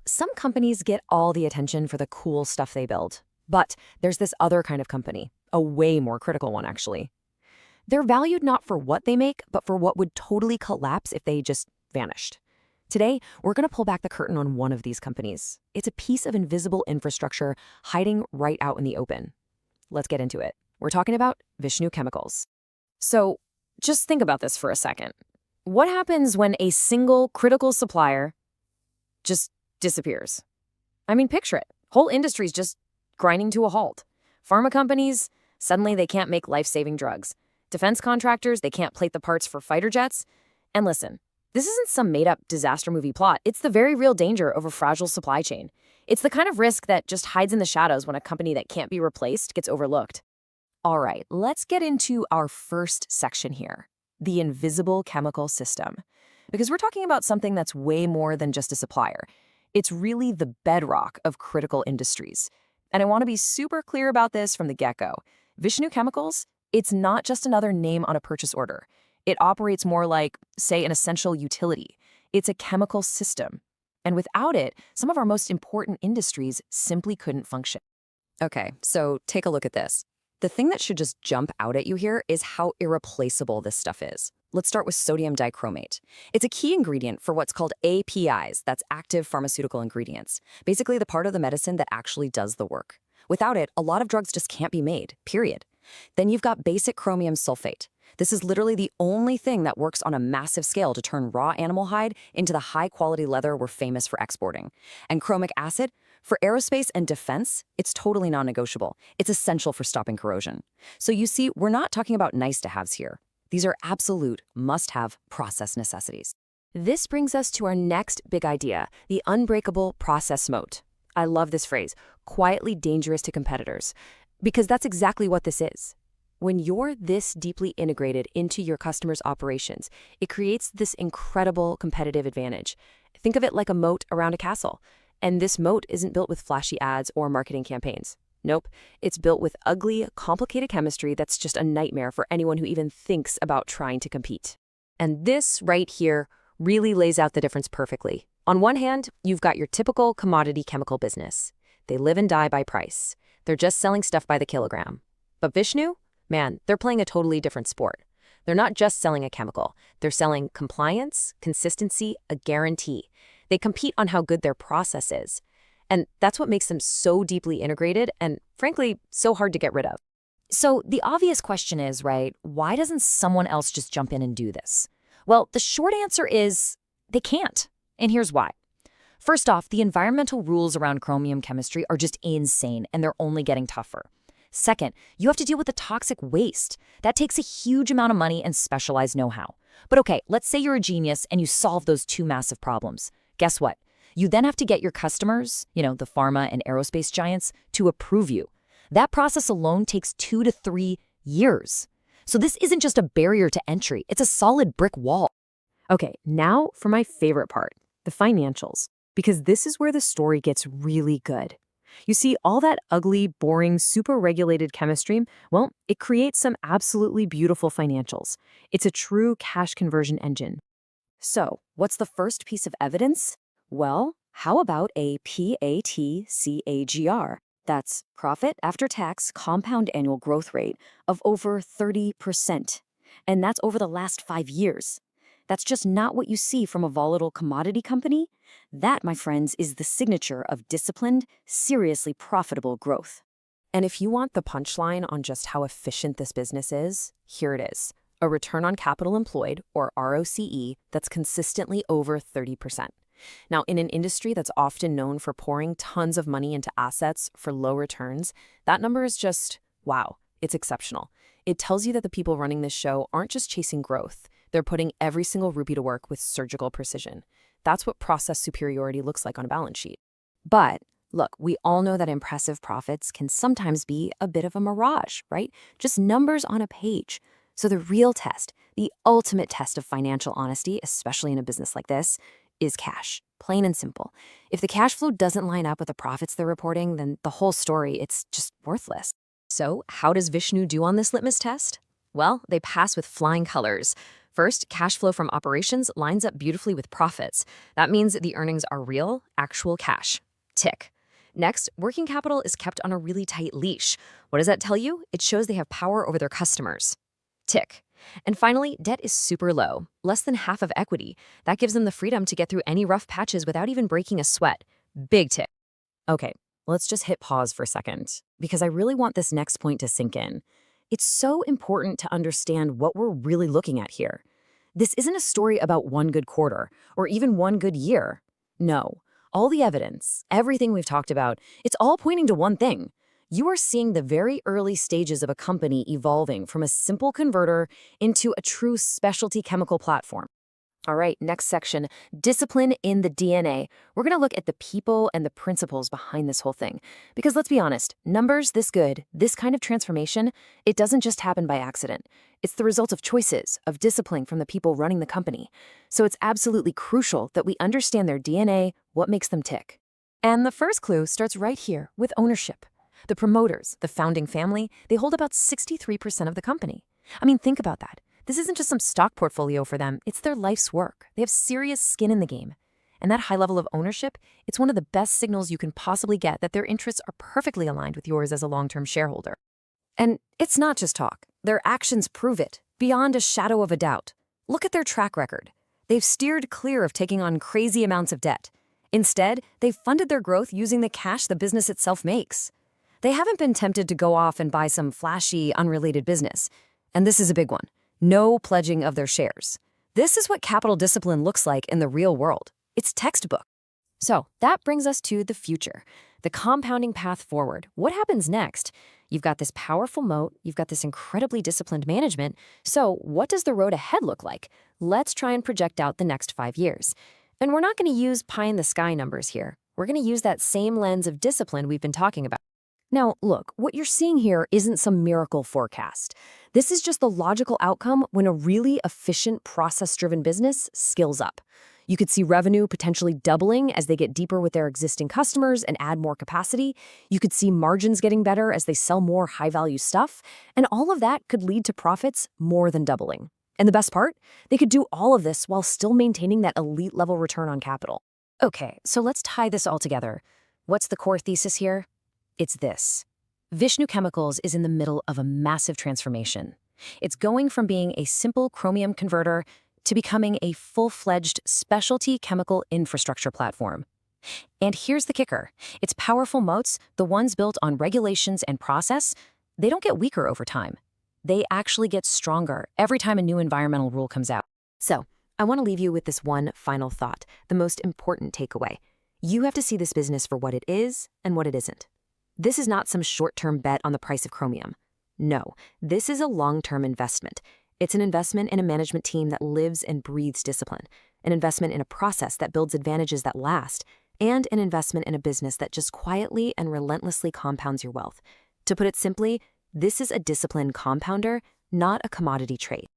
Some companies get all the attention for the cool stuff they build. But there's this other kind of company, a way more critical one, actually. They're valued not for what they make, but for what would totally collapse if they just vanished. Today, we're going to pull back the curtain on one of these companies. It's a piece of invisible infrastructure hiding right out in the open. Let's get into it. We're talking about Vishnu Chemicals. So, just think about this for a second. What happens when a single critical supplier just disappears? I mean, picture it. Whole industries just grinding to a halt. Pharma companies, suddenly they can't make life-saving drugs. Defense contractors, they can't plate the parts for fighter jets. And listen, this isn't some made-up disaster movie plot. It's the very real danger of a fragile supply chain. It's the kind of risk that just hides in the shadows when a company that can't be replaced gets overlooked. All right, let's get into our first section here, the invisible chemical system. Because we're talking about something that's way more than just a supplier. It's really the bedrock of critical industries. And I want to be super clear about this from the get-go. Vishnu Chemicals, it's not just another name on a purchase order. It operates more like, say, an essential utility. It's a chemical system. And without it, some of our most important industries simply couldn't function. Okay, so take a look at this. The thing that should just jump out at you here is how irreplaceable this stuff is. Let's start with sodium dichromate. It's a key ingredient for what's called APIs, that's active pharmaceutical ingredients, basically the part of the medicine that actually does the work. Without it, a lot of drugs just can't be made, period. Then you've got basic chromium sulfate. This is literally the only thing that works on a massive scale to turn raw animal hide into the high-quality leather we're famous for exporting. And chromic acid, for aerospace and defense, it's totally non-negotiable. It's essential for stopping corrosion. So you see, we're not talking about nice-to-haves here. These are absolute must-have process necessities. This brings us to our next big idea, the unbreakable process moat. I love this phrase, quietly dangerous to competitors, because that's exactly what this is. When you're this deeply integrated into your customers' operations, it creates this incredible competitive advantage. Think of it like a moat around a castle. And this moat isn't built with flashy ads or marketing campaigns. Nope, it's built with ugly, complicated chemistry that's just a nightmare for anyone who even thinks about trying to compete. And this right here really lays out the difference perfectly. On one hand, you've got your typical commodity chemical business. They live and die by price. They're just selling stuff by the kilogram. But Vishnu? Man, they're playing a totally different sport. They're not just selling a chemical. They're selling compliance, consistency, a guarantee. They compete on how good their process is. And that's what makes them so deeply integrated and, frankly, so hard to get rid of. So the obvious question is, right, why doesn't someone else just jump in and do this? Well, the short answer is they can't. And here's why. First off, the environmental rules around chromium chemistry are just insane, and they're only getting tougher. Second, you have to deal with the toxic waste. That takes a huge amount of money and specialized know-how. But okay, let's say you're a genius and you solve those two massive problems. Guess what? You then have to get your customers, the pharma and aerospace giants, to approve you. That process alone takes 2 to 3 years. So this isn't just a barrier to entry, it's a solid brick wall. Okay, now for my favorite part, the financials, because this is where the story gets really good. You see, all that ugly, boring, super regulated chemistry, well, it creates some absolutely beautiful financials. It's a true cash conversion engine. So, what's the first piece of evidence? Well, how about a PATCAGR? That's profit after tax compound annual growth rate of over 30%. And that's over the last 5 years. That's just not what you see from a volatile commodity company. That, my friends, is the signature of disciplined, seriously profitable growth. And if you want the punchline on just how efficient this business is, here it is. A return on capital employed, or ROCE, that's consistently over 30%. Now, in an industry that's often known for pouring tons of money into assets for low returns, that number is just, wow, it's exceptional. It tells you that the people running this show aren't just chasing growth. They're putting every single rupee to work with surgical precision. That's what process superiority looks like on a balance sheet. But look, we all know that impressive profits can sometimes be a bit of a mirage, right? Just numbers on a page. So the real test, the ultimate test of financial honesty, especially in a business like this, is cash, plain and simple. If the cash flow doesn't line up with the profits they're reporting, then the whole story, it's just worthless. So how does Vishnu do on this litmus test? Well, they pass with flying colors. First, cash flow from operations lines up beautifully with profits. That means the earnings are real, actual cash. Tick. Next, working capital is kept on a really tight leash. What does that tell you? It shows they have power over their customers. Tick. And finally, debt is super low, less than half of equity. That gives them the freedom to get through any rough patches without even breaking a sweat. Big tick. Okay, let's just hit pause for a second, because I really want this next point to sink in. It's so important to understand what we're really looking at here. This isn't a story about one good quarter, or even one good year. No, all the evidence, everything we've talked about, it's all pointing to one thing. You are seeing the very early stages of a company evolving from a simple converter into a true specialty chemical platform. All right, next section, discipline in the DNA. We're going to look at the people and the principles behind this whole thing. Because let's be honest, numbers this good, this kind of transformation, it doesn't just happen by accident. It's the result of choices, of discipline from the people running the company. So it's absolutely crucial that we understand their DNA, what makes them tick. And the first clue starts right here with ownership. The promoters, the founding family, they hold about 63% of the company. I mean, think about that. This isn't just some stock portfolio for them, it's their life's work. They have serious skin in the game. And that high level of ownership, it's one of the best signals you can possibly get that their interests are perfectly aligned with yours as a long-term shareholder. And it's not just talk. Their actions prove it, beyond a shadow of a doubt. Look at their track record. They've steered clear of taking on crazy amounts of debt. Instead, they've funded their growth using the cash the business itself makes. They haven't been tempted to go off and buy some flashy, unrelated business. And this is a big one. No pledging of their shares. This is what capital discipline looks like in the real world. It's textbook. So that brings us to the future, the compounding path forward. What happens next? You've got this powerful moat, you've got this incredibly disciplined management. So what does the road ahead look like? Let's try and project out the next 5 years. And we're not going to use pie-in-the-sky numbers here. We're going to use that same lens of discipline we've been talking about. Now, look, what you're seeing here isn't some miracle forecast. This is just the logical outcome when a really efficient, process-driven business scales up. You could see revenue potentially doubling as they get deeper with their existing customers and add more capacity. You could see margins getting better as they sell more high-value stuff. And all of that could lead to profits more than doubling. And the best part? They could do all of this while still maintaining that elite-level return on capital. Okay, so let's tie this all together. What's the core thesis here? It's this. Vishnu Chemicals is in the middle of a massive transformation. It's going from being a simple chromium converter to becoming a full-fledged specialty chemical infrastructure platform. And here's the kicker. Its powerful moats, the ones built on regulations and process, they don't get weaker over time. They actually get stronger every time a new environmental rule comes out. So, I want to leave you with this one final thought, the most important takeaway. You have to see this business for what it is and what it isn't. This is not some short-term bet on the price of chromium. No, this is a long-term investment. It's an investment in a management team that lives and breathes discipline, an investment in a process that builds advantages that last, and an investment in a business that just quietly and relentlessly compounds your wealth. To put it simply, this is a disciplined compounder, not a commodity trade.